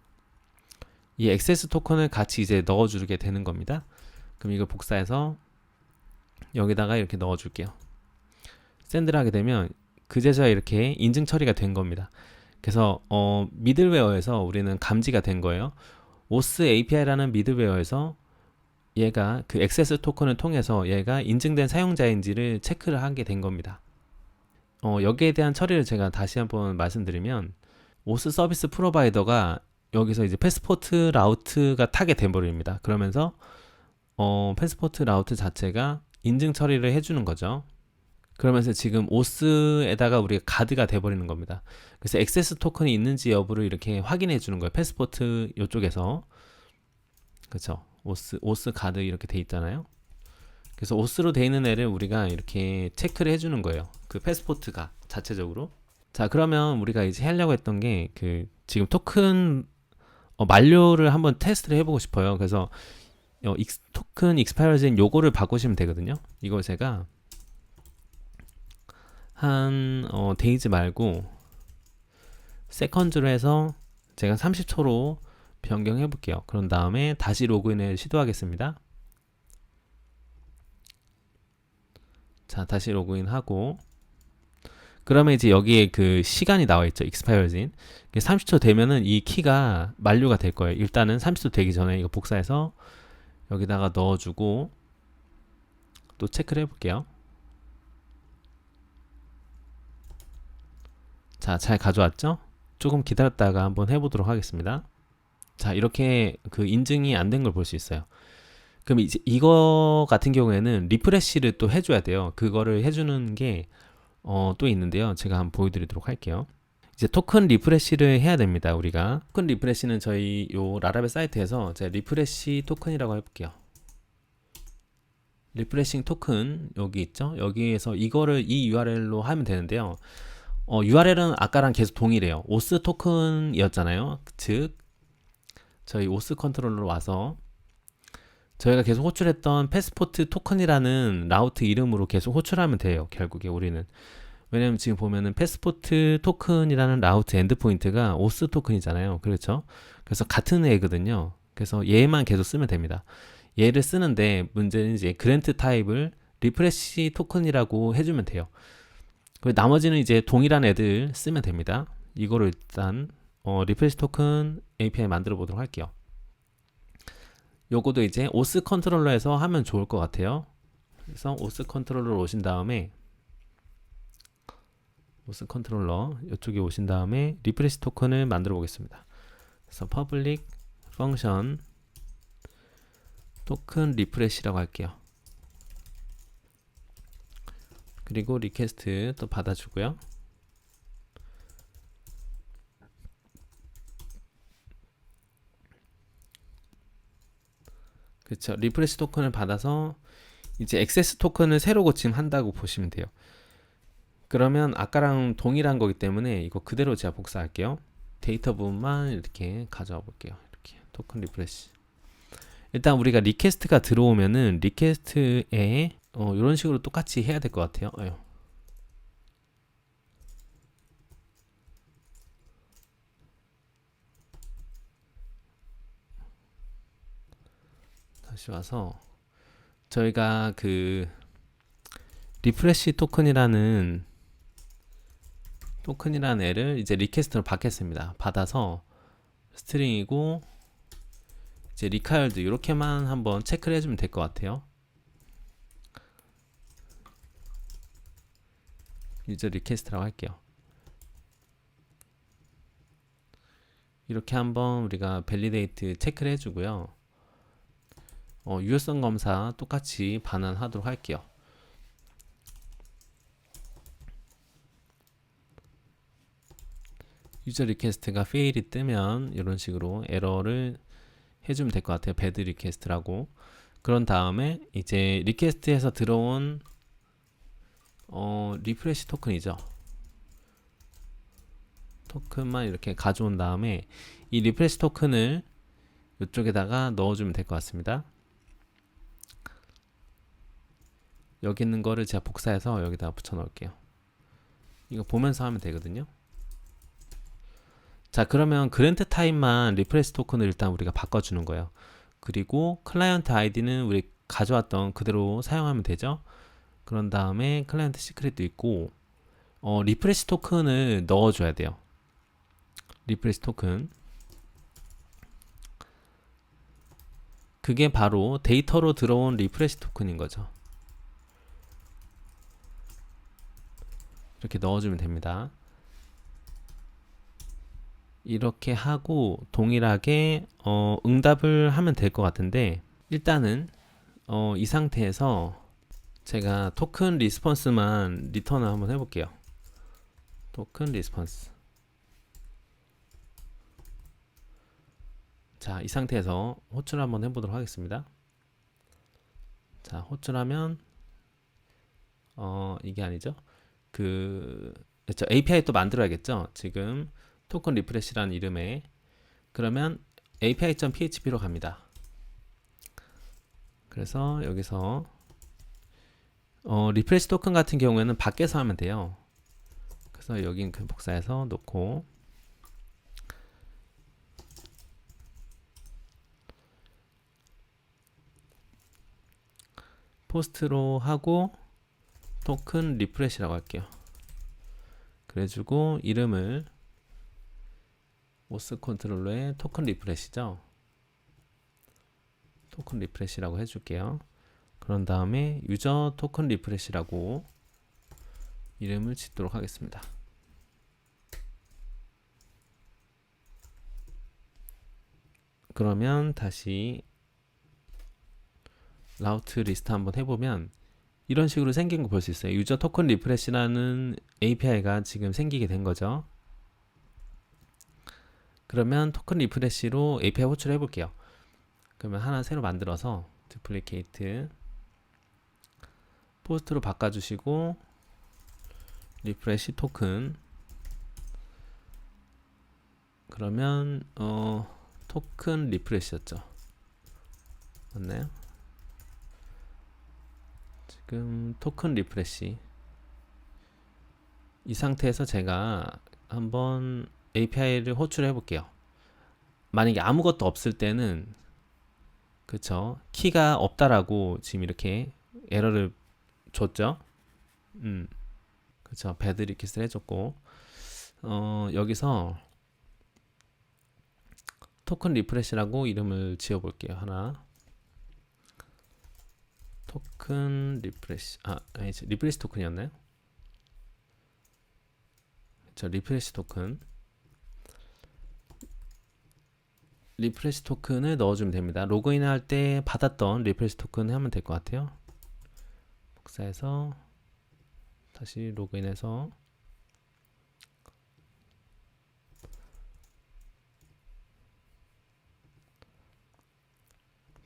이 액세스 토큰을 같이 이제 넣어주게 되는 겁니다. 그럼 이걸 복사해서 여기다가 이렇게 넣어줄게요. 샌드를 하게 되면 그제서야 이렇게 인증 처리가 된 겁니다. 그래서 미들웨어에서 우리는 감지가 된 거예요. OS API라는 미들웨어에서 얘가 그 액세스 토큰을 통해서 얘가 인증된 사용자인지를 체크를 하게 된 겁니다. 여기에 대한 처리를 제가 다시 한번 말씀드리면 OS 서비스 프로바이더가 여기서 이제 패스포트 라우트가 타게 돼버립니다. 그러면서 패스포트 라우트 자체가 인증 처리를 해주는 거죠. 그러면서 지금 OS에다가 우리가 가드가 돼버리는 겁니다. 그래서 액세스 토큰이 있는지 여부를 이렇게 확인해 주는 거예요. 패스포트 이쪽에서. 그렇죠. OS 가드 이렇게 돼 있잖아요. 그래서 OS로 돼 있는 애를 우리가 이렇게 체크를 해주는 거예요. 그 패스포트가 자체적으로. 자, 그러면 우리가 이제 하려고 했던 게 그 지금 토큰 만료를 한번 테스트를 해보고 싶어요. 그래서 토큰 익스파이어진 요거를 바꾸시면 되거든요. 이거 제가 한 데이즈 말고 세컨즈로 해서 제가 30초로 변경해 볼게요. 그런 다음에 다시 로그인을 시도하겠습니다. 자, 다시 로그인하고, 그러면 이제 여기에 그 시간이 나와 있죠. expired인. 30초 되면은 이 키가 만료가 될 거예요. 일단은 30초 되기 전에 이거 복사해서 여기다가 넣어주고 또 체크를 해볼게요. 자, 잘 가져왔죠? 조금 기다렸다가 한번 해보도록 하겠습니다. 자, 이렇게 그 인증이 안 된 걸 볼 수 있어요. 그럼 이제 이거 같은 경우에는 리프레시를 또 해줘야 돼요. 그거를 해주는 게 또 있는데요. 제가 한번 보여드리도록 할게요. 이제 토큰 리프레시를 해야 됩니다. 우리가 토큰 리프레시는 저희 요 라라벨 사이트에서 제가 리프레시 토큰이라고 해볼게요. 리프레싱 토큰 여기 있죠. 여기에서 이거를 이 URL로 하면 되는데요. URL은 아까랑 계속 동일해요. 오스 토큰이었잖아요. 즉 저희 오스 컨트롤러로 와서 저희가 계속 호출했던 패스포트 토큰이라는 라우트 이름으로 계속 호출하면 돼요. 결국에 우리는. 왜냐면 지금 보면은 패스포트 토큰이라는 라우트 엔드포인트가 오스 토큰이잖아요. 그렇죠? 그래서 같은 애거든요. 그래서 얘만 계속 쓰면 됩니다. 얘를 쓰는데 문제는 이제 그랜트 타입을 리프레시 토큰이라고 해주면 돼요. 그리고 나머지는 이제 동일한 애들 쓰면 됩니다. 이거를 일단 리프레시 토큰 API 만들어 보도록 할게요. 요거도 이제 오스 컨트롤러에서 하면 좋을 것 같아요. 그래서 오스 컨트롤러로 오신 다음에 오스 컨트롤러 이쪽에 오신 다음에 리프레시 토큰을 만들어 보겠습니다. 그래서 퍼블릭 펑션 토큰 리프레시라고 할게요. 그리고 리퀘스트 또 받아주고요. 그렇죠. 리프레시 토큰을 받아서 이제 액세스 토큰을 새로 고침한다고 보시면 돼요. 그러면 아까랑 동일한 거기 때문에 이거 그대로 제가 복사할게요. 데이터 부분만 이렇게 가져와 볼게요. 이렇게 토큰 리프레시. 일단 우리가 리퀘스트가 들어오면은 리퀘스트에 이런 식으로 똑같이 해야 될 것 같아요. 다시 와서 저희가 그 리프레시 토큰이라는 애를 이제 리퀘스트로 받겠습니다. 받아서 스트링이고 이제 리카열드 이렇게만 한번 체크를 해주면 될 것 같아요. 유저 리퀘스트라고 할게요. 이렇게 한번 우리가 밸리데이트 체크를 해주고요. 유효성 검사 똑같이 반환하도록 할게요. 유저 리퀘스트가 fail이 뜨면 이런 식으로 에러를 해주면 될 것 같아요. 배드 리퀘스트라고. 그런 다음에 이제 리퀘스트에서 들어온 리프레시 토큰이죠. 토큰만 이렇게 가져온 다음에 이 리프레시 토큰을 이쪽에다가 넣어주면 될 것 같습니다. 여기 있는 거를 제가 복사해서 여기다가 붙여 넣을게요. 이거 보면서 하면 되거든요. 자, 그러면 그랜트 타입만 리프레시 토큰을 일단 우리가 바꿔주는 거예요. 그리고 클라이언트 아이디는 우리 가져왔던 그대로 사용하면 되죠. 그런 다음에 클라이언트 시크릿도 있고 리프레시 토큰을 넣어줘야 돼요. 리프레시 토큰. 그게 바로 데이터로 들어온 리프레시 토큰인 거죠. 이렇게 넣어주면 됩니다. 이렇게 하고 동일하게 응답을 하면 될 것 같은데 일단은 이 상태에서 제가 토큰 리스폰스만 리턴을 한번 해볼게요. 토큰 리스폰스. 자, 이 상태에서 호출 한번 해보도록 하겠습니다. 자, 호출하면 이게 아니죠. 그렇죠. API 또 만들어야겠죠. 지금 토큰 리프레시라는 이름에 그러면 api.php로 갑니다. 그래서 여기서 리프레시 토큰 같은 경우에는 밖에서 하면 돼요. 그래서 여긴 그 복사해서 놓고 포스트로 하고 토큰 리프레시라고 할게요. 그래주고 이름을 모스 컨트롤러의 토큰 리프레시죠. 토큰 리프레시라고 해줄게요. 그런 다음에 유저 토큰 리프레시라고 이름을 짓도록 하겠습니다. 그러면 다시 라우트 리스트 한번 해보면 이런 식으로 생긴 거 볼 수 있어요. 유저 토큰 리프레시라는 API가 지금 생기게 된 거죠. 그러면 토큰 리프레시로 API 호출을 해볼게요. 그러면 하나 새로 만들어서 두플리케이트 포스트로 바꿔주시고 리프레시 토큰 그러면 토큰 리프레시였죠. 맞나요? 지금 토큰 리프레시 이 상태에서 제가 한번 API를 호출해 볼게요. 만약에 아무것도 없을 때는 그쵸 키가 없다라고 지금 이렇게 에러를 줬죠. 그쵸 배드 리퀴스트를 해줬고 여기서 토큰 리프레시라고 이름을 지어 볼게요. 하나 토큰 리프레시 아니지 리프레시 토큰이었나요? 그쵸 리프레시 토큰 리프레시 토큰을 넣어주면 됩니다. 로그인 할 때 받았던 리프레시 토큰 하면 될 것 같아요. 복사해서 다시 로그인해서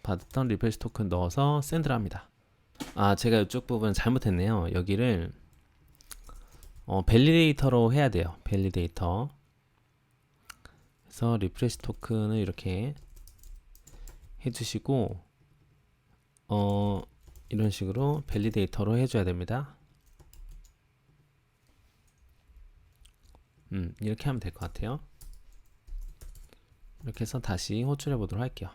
받았던 리프레시 토큰 넣어서 샌드를 합니다. 제가 이쪽 부분 잘못했네요. 여기를 밸리데이터로 해야 돼요. 밸리데이터. 그래서 리프레시 토큰을 이렇게 해주시고 이런 식으로 밸리데이터로 해줘야 됩니다. 이렇게 하면 될 것 같아요. 이렇게 해서 다시 호출해 보도록 할게요.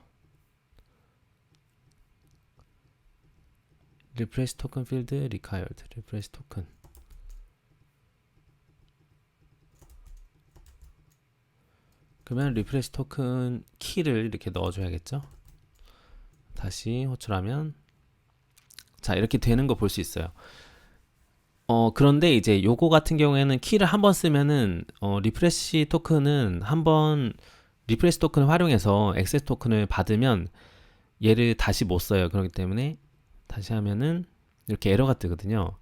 리프레시 토큰 필드 required 리프레시 토큰 그러면 리프레시 토큰 키를 이렇게 넣어줘야겠죠. 다시 호출하면 자 이렇게 되는 거 볼 수 있어요. 그런데 이제 요거 같은 경우에는 키를 한번 쓰면은 리프레시 토큰은 한번 리프레시 토큰을 활용해서 액세스 토큰을 받으면 얘를 다시 못 써요. 그렇기 때문에 다시 하면은 이렇게 에러가 뜨거든요.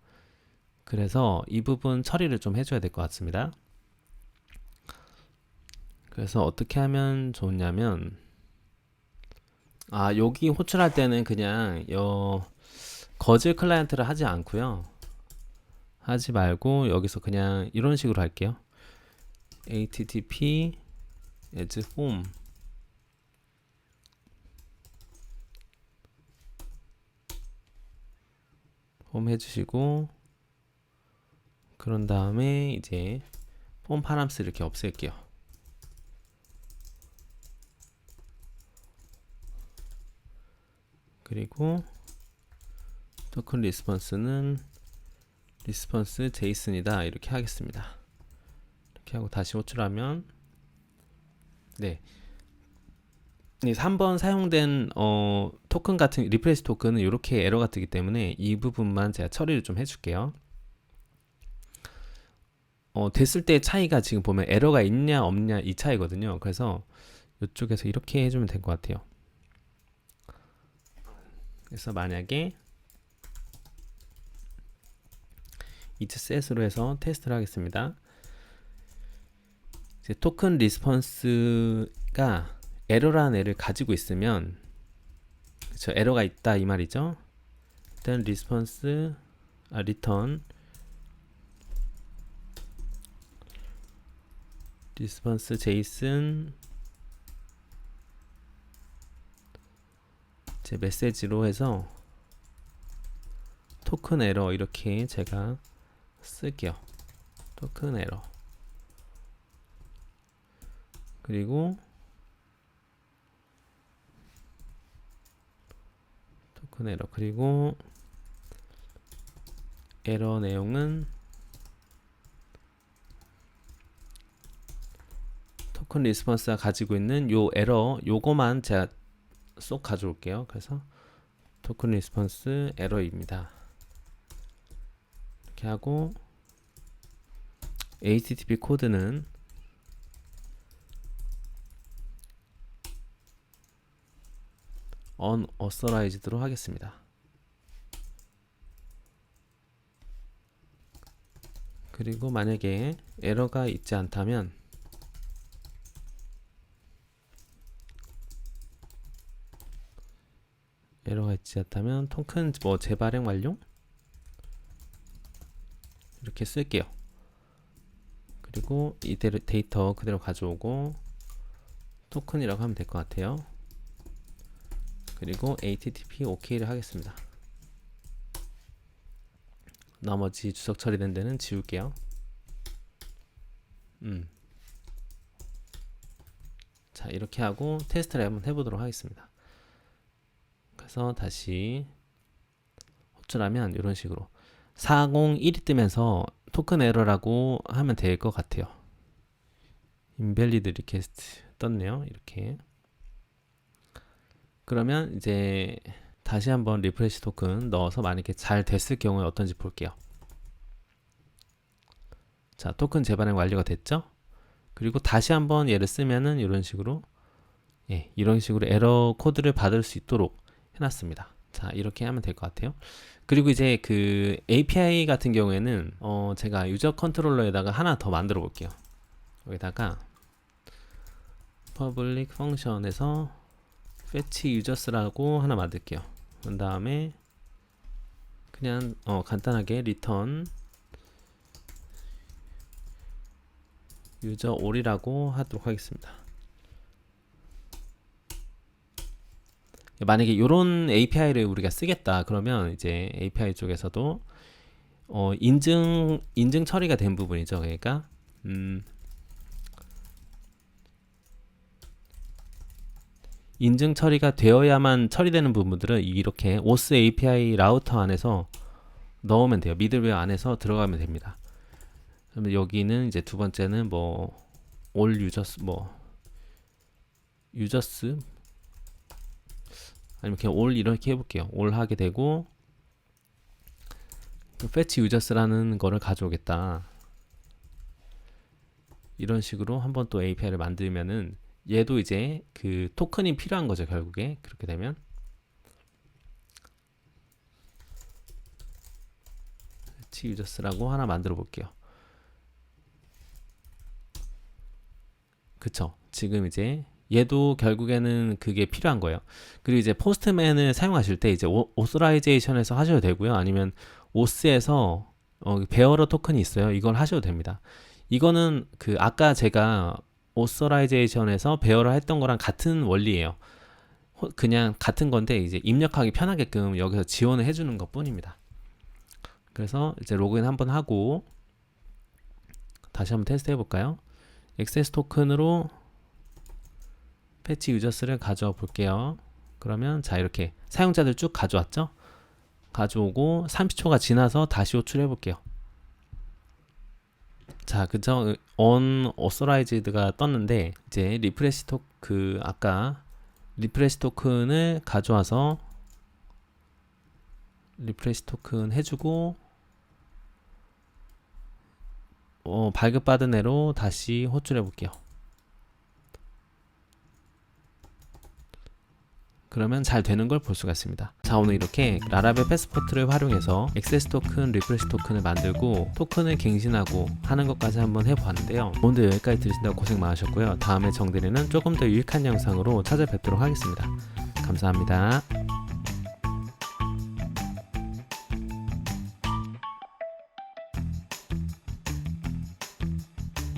그래서 이 부분 처리를 좀 해줘야 될 것 같습니다. 그래서 어떻게 하면 좋냐면 여기 호출할 때는 그냥 거즈 클라이언트를 하지 않고요. 하지 말고 여기서 그냥 이런 식으로 할게요. http as home 홈 해주시고 그런 다음에 이제 폼 파람스 이렇게 없앨게요. 그리고 토큰 리스폰스는 리스폰스 제이슨이다 이렇게 하겠습니다. 이렇게 하고 다시 호출하면 네 3번 사용된 토큰 같은 리프레시 토큰은 이렇게 에러가 뜨기 때문에 이 부분만 제가 처리를 좀 해줄게요. 됐을 때 차이가 지금 보면 에러가 있냐 없냐 이 차이거든요. 그래서 이쪽에서 이렇게 해주면 될 것 같아요. 그래서 만약에 itset으로 해서 테스트를 하겠습니다. 이제 토큰 리스폰스가 에러라는 애를 가지고 있으면 그쵸 에러가 있다 이 말이죠. 일단 리스폰스 리턴 리스폰스 제이슨 제 메시지로 해서 토큰 에러 이렇게 제가 쓸게요. 토큰 에러 그리고 토큰 에러 그리고 에러 내용은 토큰 리스폰스가 가지고 있는 요 에러, 요거만 제가 쏙 가져올게요. 그래서 토큰 리스폰스 에러입니다. 이렇게 하고 HTTP 코드는 unauthorized로 하겠습니다. 그리고 만약에 에러가 있지 않다면 토큰 재발행 완료 이렇게 쓸게요. 그리고 이 데이터 그대로 가져오고 토큰이라고 하면 될 것 같아요. 그리고 HTTP OK를 하겠습니다. 나머지 주석 처리된 데는 지울게요. 자, 이렇게 하고 테스트를 한번 해보도록 하겠습니다. 그래서 다시 호출하면 이런 식으로 401이 뜨면서 토큰 에러라고 하면 될 것 같아요. invalid request 떴네요. 이렇게. 그러면 이제 다시 한번 리프레시 토큰 넣어서 만약에 잘 됐을 경우에 어떤지 볼게요. 자, 토큰 재발행 완료가 됐죠? 그리고 다시 한번 얘를 쓰면은 이런 식으로 에러 코드를 받을 수 있도록 해놨습니다. 자, 이렇게 하면 될 것 같아요. 그리고 이제 그 API 같은 경우에는 제가 유저 컨트롤러에다가 하나 더 만들어 볼게요. 여기다가 public function에서 fetch users라고 하나 만들게요. 그 다음에 그냥 간단하게 return user all이라고 하도록 하겠습니다. 만약에 이런 API를 우리가 쓰겠다 그러면 이제 API 쪽에서도 인증 처리가 된 부분이죠. 그러니까 인증 처리가 되어야만 처리되는 부분들은 이렇게 OS API 라우터 안에서 넣으면 돼요. 미들웨어 안에서 들어가면 됩니다. 그러면 여기는 이제 두 번째는 all users users 아니면 그냥 all 이렇게 해볼게요. all 하게 되고 fetch users라는 거를 가져오겠다. 이런 식으로 한번 또 API를 만들면은 얘도 이제 그 토큰이 필요한 거죠. 결국에 그렇게 되면 fetch users라고 하나 만들어 볼게요. 그쵸? 지금 이제 얘도 결국에는 그게 필요한 거예요. 그리고 이제 포스트맨을 사용하실 때 이제 오소라이제이션에서 하셔도 되고요. 아니면 오스에서 베어러 토큰이 있어요. 이걸 하셔도 됩니다. 이거는 그 아까 제가 오소라이제이션에서 베어러 했던 거랑 같은 원리예요. 그냥 같은 건데 이제 입력하기 편하게끔 여기서 지원을 해주는 것 뿐입니다. 그래서 이제 로그인 한번 하고 다시 한번 테스트 해볼까요? 액세스 토큰으로 패치 유저스를 가져와 볼게요. 그러면 자 이렇게 사용자들 쭉 가져왔죠? 가져오고 30초가 지나서 다시 호출해 볼게요. 자, 그죠? unauthorized가 떴는데 이제 리프레시 아까 리프레시 토큰을 가져와서 리프레시 토큰 해주고 발급받은 애로 다시 호출해 볼게요. 그러면 잘 되는 걸 볼 수가 있습니다. 자, 오늘 이렇게 라라벨 패스포트를 활용해서 액세스 토큰, 리프레시 토큰을 만들고 토큰을 갱신하고 하는 것까지 한번 해보았는데요. 오늘 여기까지 들으신다고 고생 많으셨고요. 다음에 정대리는 조금 더 유익한 영상으로 찾아뵙도록 하겠습니다. 감사합니다.